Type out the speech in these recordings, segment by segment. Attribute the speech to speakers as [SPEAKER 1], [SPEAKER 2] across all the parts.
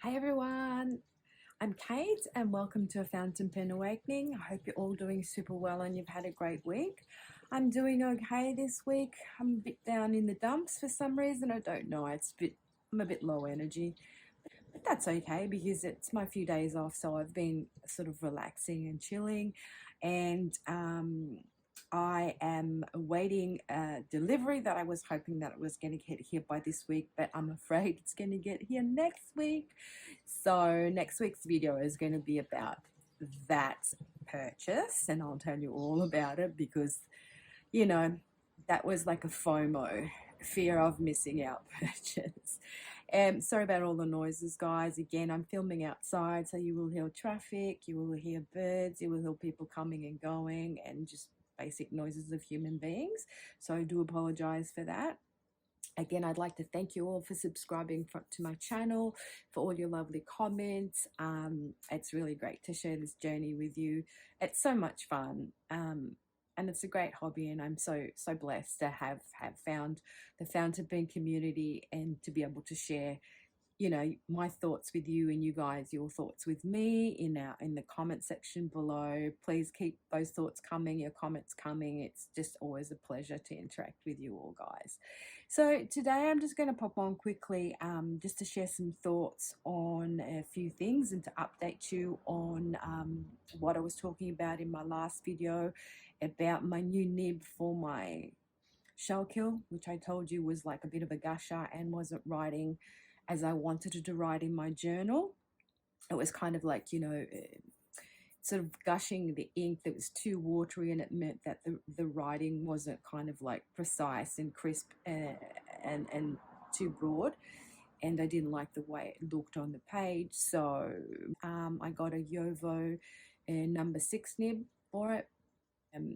[SPEAKER 1] Hi everyone, I'm Kate and welcome to a Fountain Pen Awakening. I hope you're all doing super well and you've had a great week. I'm doing okay this week. I'm a bit down in the dumps for some reason. I don't know. I'm a bit low energy, but that's okay because it's my few days off, so I've been sort of relaxing and chilling, and I am awaiting a delivery that I was hoping that it was going to get here by this week, but I'm afraid it's going to get here next week. So next week's video is going to be about that purchase, and I'll tell you all about it because, you know, that was like a FOMO, fear of missing out purchase. Sorry about all the noises, guys. Again, I'm filming outside, so you will hear traffic, you will hear birds, you will hear people coming and going, and just basic noises of human beings. So I do apologize for that. Again, I'd like to thank you all for subscribing to my channel, for all your lovely comments. It's really great to share this journey with you. It's so much fun. And it's a great hobby, and I'm so blessed to have found the Fountain Pen community and to be able to share, you know, my thoughts with you and you guys your thoughts with me in the comment section below. Please keep those thoughts coming, your comments coming. It's just always a pleasure to interact with you all, guys. So today I'm just going to pop on quickly just to share some thoughts on a few things and to update you on what I was talking about in my last video about my new nib for my shell kill, which I told you was like a bit of a gusher and wasn't writing as I wanted it to write in my journal. It was kind of like, you know, sort of gushing the ink that was too watery, and it meant that the writing wasn't kind of like precise and crisp and too broad, and I didn't like the way it looked on the page. So I got a Yovo number 6 nib for it.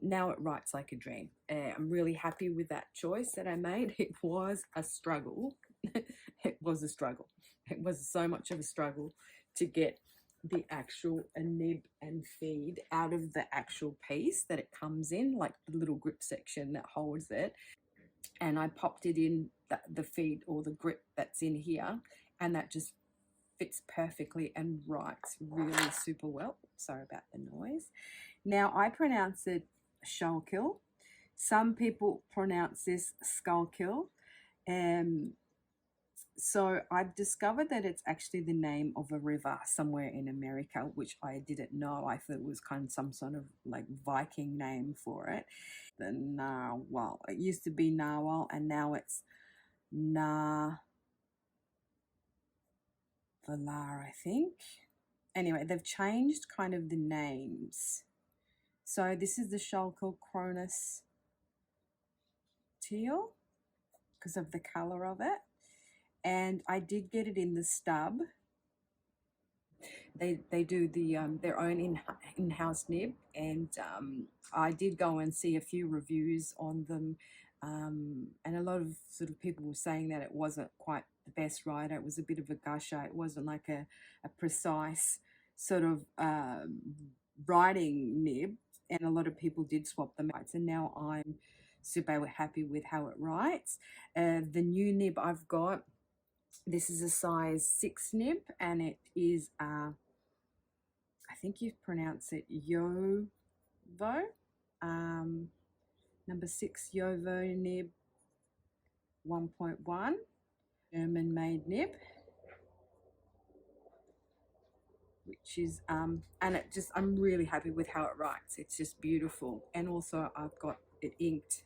[SPEAKER 1] Now it writes like a dream. I'm really happy with that choice that I made. It was a struggle. It was a struggle. It was so much of a struggle to get the actual nib and feed out of the actual piece that it comes in, like the little grip section that holds it. And I popped it in the feed or the grip that's in here, and that just fits perfectly and writes really super well. Sorry about the noise. Now, I pronounce it Schuylkill. Some people pronounce this Skullkill. So I've discovered that it's actually the name of a river somewhere in America, which I didn't know. I thought it was kind of some sort of like Viking name for it. The Narwhal. It used to be Narwhal, and now it's Valar, I think. Anyway, they've changed kind of the names. So this is the Schuylkill Cronus teal because of the color of it, and I did get it in the stub. They do the their own in-house nib, and I did go and see a few reviews on them, and a lot of sort of people were saying that it wasn't quite the best writer. It was a bit of a gusher. It wasn't like a precise sort of writing nib, and a lot of people did swap them out, and now I'm super happy with how it writes. The new nib I've got, this is a size 6 nib, and it is I think you pronounce it Yovo, number 6 Yovo nib 1.1, German made nib, which is and it just, I'm really happy with how it writes. It's just beautiful. And also I've got it inked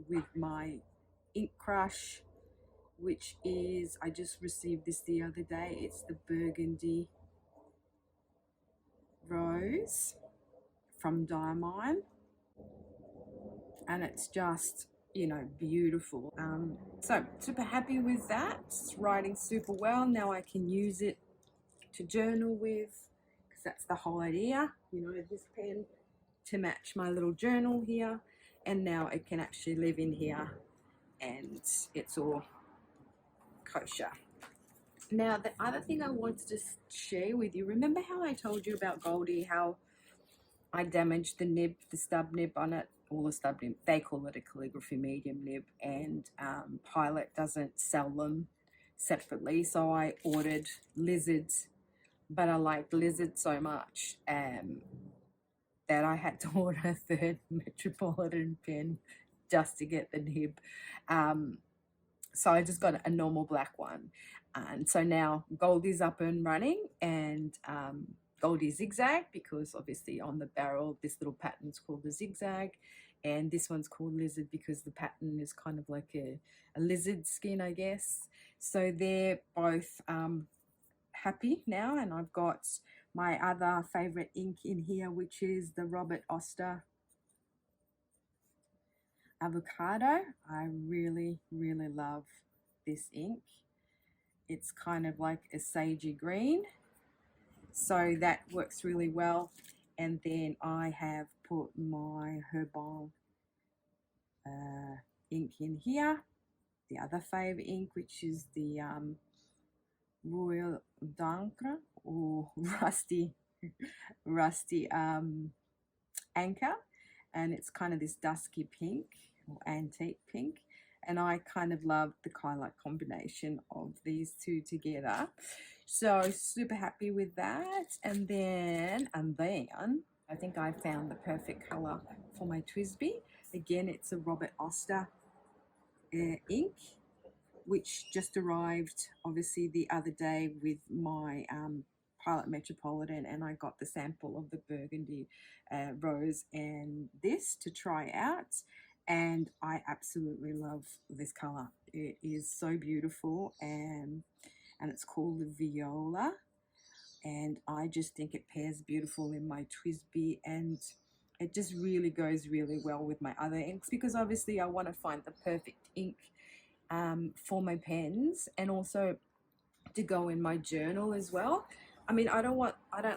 [SPEAKER 1] with my ink crush, which is, I just received this the other day. It's the Burgundy Rose from Diamine, and it's just, you know, beautiful. So super happy with that. It's writing super well. Now I can use it to journal with, because that's the whole idea, you know, this pen to match my little journal here, and now it can actually live in here and it's all kosher. Now, the other thing I wanted to share with you, remember how I told you about Goldie, how I damaged the nib, the stub nib on it, or the stub nib, they call it a calligraphy medium nib, and Pilot doesn't sell them separately. So I ordered Lizard, but I liked Lizard so much that I had to order a third Metropolitan pen just to get the nib. So I just got a normal black one. And so now Goldie's up and running, and Goldie zigzag, because obviously on the barrel this little pattern's called the zigzag, and this one's called Lizard because the pattern is kind of like a lizard skin, I guess. So they're both happy now, and I've got my other favorite ink in here, which is the Robert Oster Avocado. I really love this ink. It's kind of like a sagey green, so that works really well. And then I have put my Herbin ink in here, the other favourite ink, which is the Rouille D'Ancre, or rusty anchor, and it's kind of this dusky pink or antique pink, and I kind of love the colour combination of these two together. So super happy with that. And then I think I found the perfect colour for my TWSBI. Again, it's a Robert Oster ink, which just arrived obviously the other day with my Pilot Metropolitan, and I got the sample of the Burgundy rose and this to try out, and I absolutely love this color. It is so beautiful, and it's called the Viola, and I just think it pairs beautiful in my TWSBI, and it just really goes really well with my other inks, because obviously I want to find the perfect ink for my pens, and also to go in my journal as well. I mean, I don't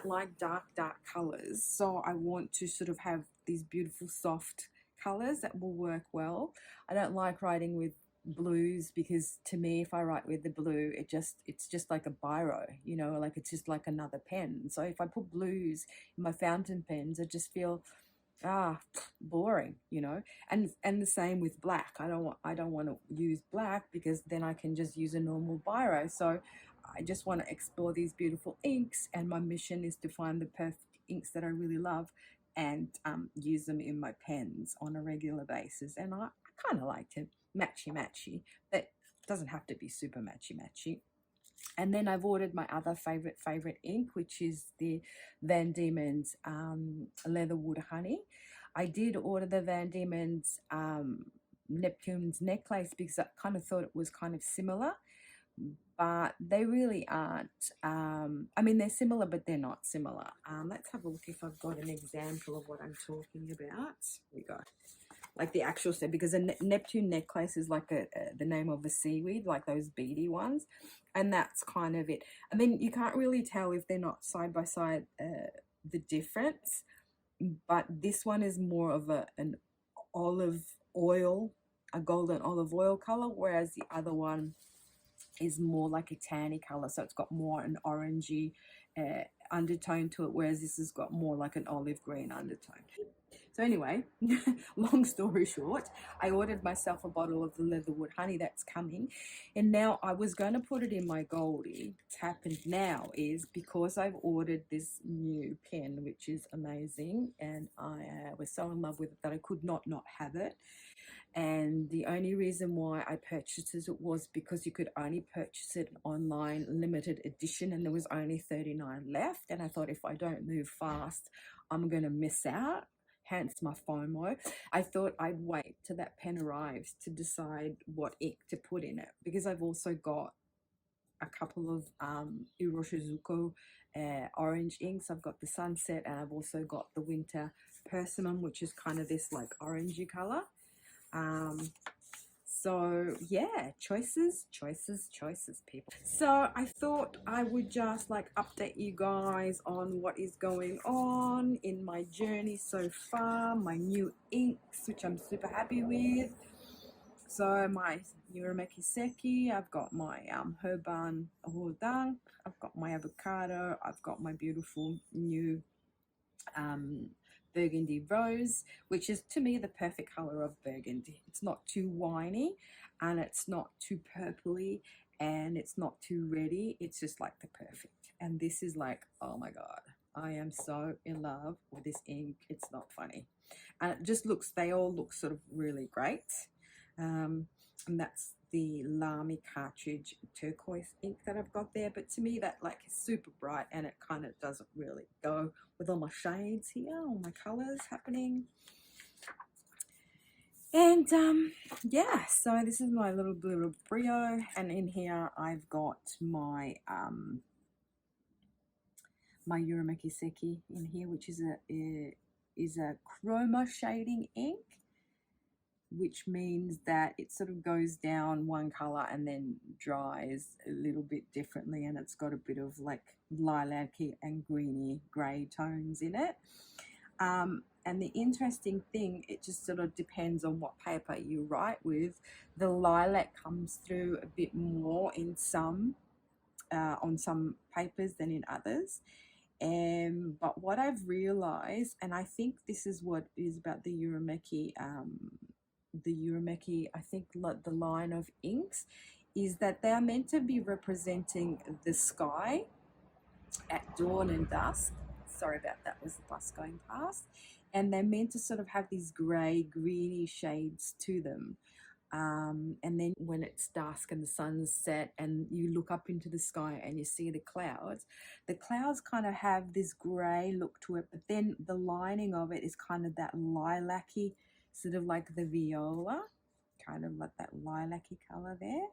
[SPEAKER 1] like dark colors, so I want to sort of have these beautiful soft colors that will work well. I don't like writing with blues, because to me, if I write with the blue, it's just like a biro, you know, like it's just like another pen. So if I put blues in my fountain pens, I just feel boring, you know. And the same with black. I don't want to use black, because then I can just use a normal biro. So I just want to explore these beautiful inks, and my mission is to find the perfect inks that I really love, and use them in my pens on a regular basis. And I kind of like to matchy, but it doesn't have to be super matchy. And then I've ordered my other favorite ink, which is the Van Diemen's Leatherwood Honey. I did order the Van Diemen's Neptune's necklace, because I kind of thought it was kind of similar, but they really aren't. I mean, they're similar, but they're not similar. Let's have a look if I've got an example of what I'm talking about. Here we go. Like the actual set, because a Neptune necklace is like the name of a seaweed, like those beady ones, and that's kind of it. I mean, you can't really tell if they're not side by side the difference, but this one is more of an olive oil, a golden olive oil color, whereas the other one is more like a tanny color, so it's got more an orangey undertone to it, whereas this has got more like an olive green undertone. So anyway, long story short, I ordered myself a bottle of the Leatherwood honey that's coming, and now I was going to put it in my Goldie. What's happened now is, because I've ordered this new pen, which is amazing, and I was so in love with it that I could not have it. And the only reason why I purchased it was because you could only purchase it online, limited edition, and there was only 39 left. And I thought, if I don't move fast, I'm going to miss out. Hence my FOMO. I thought I'd wait till that pen arrives to decide what ink to put in it, because I've also got a couple of Iroshizuku orange inks. I've got the Sunset, and I've also got the Winter Persimmon, which is kind of this like orangey color. So yeah, choices, people. So I thought I would just like update you guys on what is going on in my journey so far, my new inks, which I'm super happy with. So my Yuramaku Seki, I've got my Herbin Rouille D'Ancre, I've got my Avocado, I've got my beautiful new Burgundy Rose, which is to me the perfect color of burgundy. It's not too winey, and it's not too purpley, and it's not too ready. It's just like the perfect. And this is like, oh my God, I am so in love with this ink. It's not funny. And it just looks, they all look sort of really great. And that's the Lamy cartridge turquoise ink that I've got there. But to me, that like is super bright, and it kind of doesn't really go with all my shades here, all my colors happening. And yeah, so this is my little brio, and in here I've got my my Yuramaku Seki in here, which is a chroma shading ink, which means that it sort of goes down one color and then dries a little bit differently, and it's got a bit of like lilac-y and greeny gray tones in it. And the interesting thing, it just sort of depends on what paper you write with. The lilac comes through a bit more in some on some papers than in others. But what I've realized, and I think this is what is about the Yuramaku, I think the line of inks, is that they are meant to be representing the sky at dawn and dusk. Sorry about that, was the bus going past. And they're meant to sort of have these grey, greeny shades to them. And then when it's dusk and the sun's set and you look up into the sky and you see the clouds kind of have this grey look to it, but then the lining of it is kind of that lilac-y, sort of like the viola, kind of like that lilac-y colour there.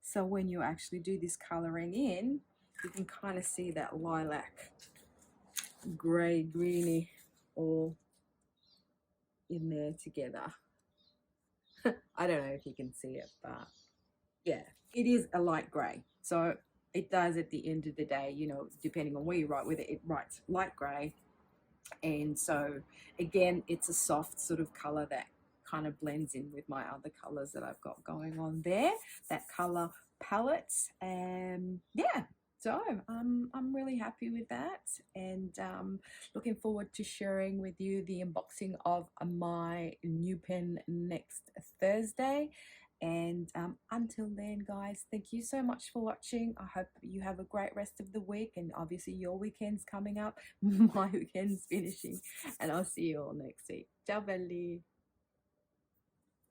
[SPEAKER 1] So when you actually do this colouring in, you can kind of see that lilac, grey, greeny all in there together. I don't know if you can see it, but yeah, it is a light grey. So it does, at the end of the day, you know, depending on where you write with it, it writes light grey. And so again, it's a soft sort of colour that kind of blends in with my other colours that I've got going on there, that colour palette. And yeah, so I'm really happy with that, and looking forward to sharing with you the unboxing of my new pen next Thursday. And until then, guys, thank you so much for watching. I hope you have a great rest of the week, and obviously your weekend's coming up. My weekend's finishing, and I'll see you all next week. Ciao belli.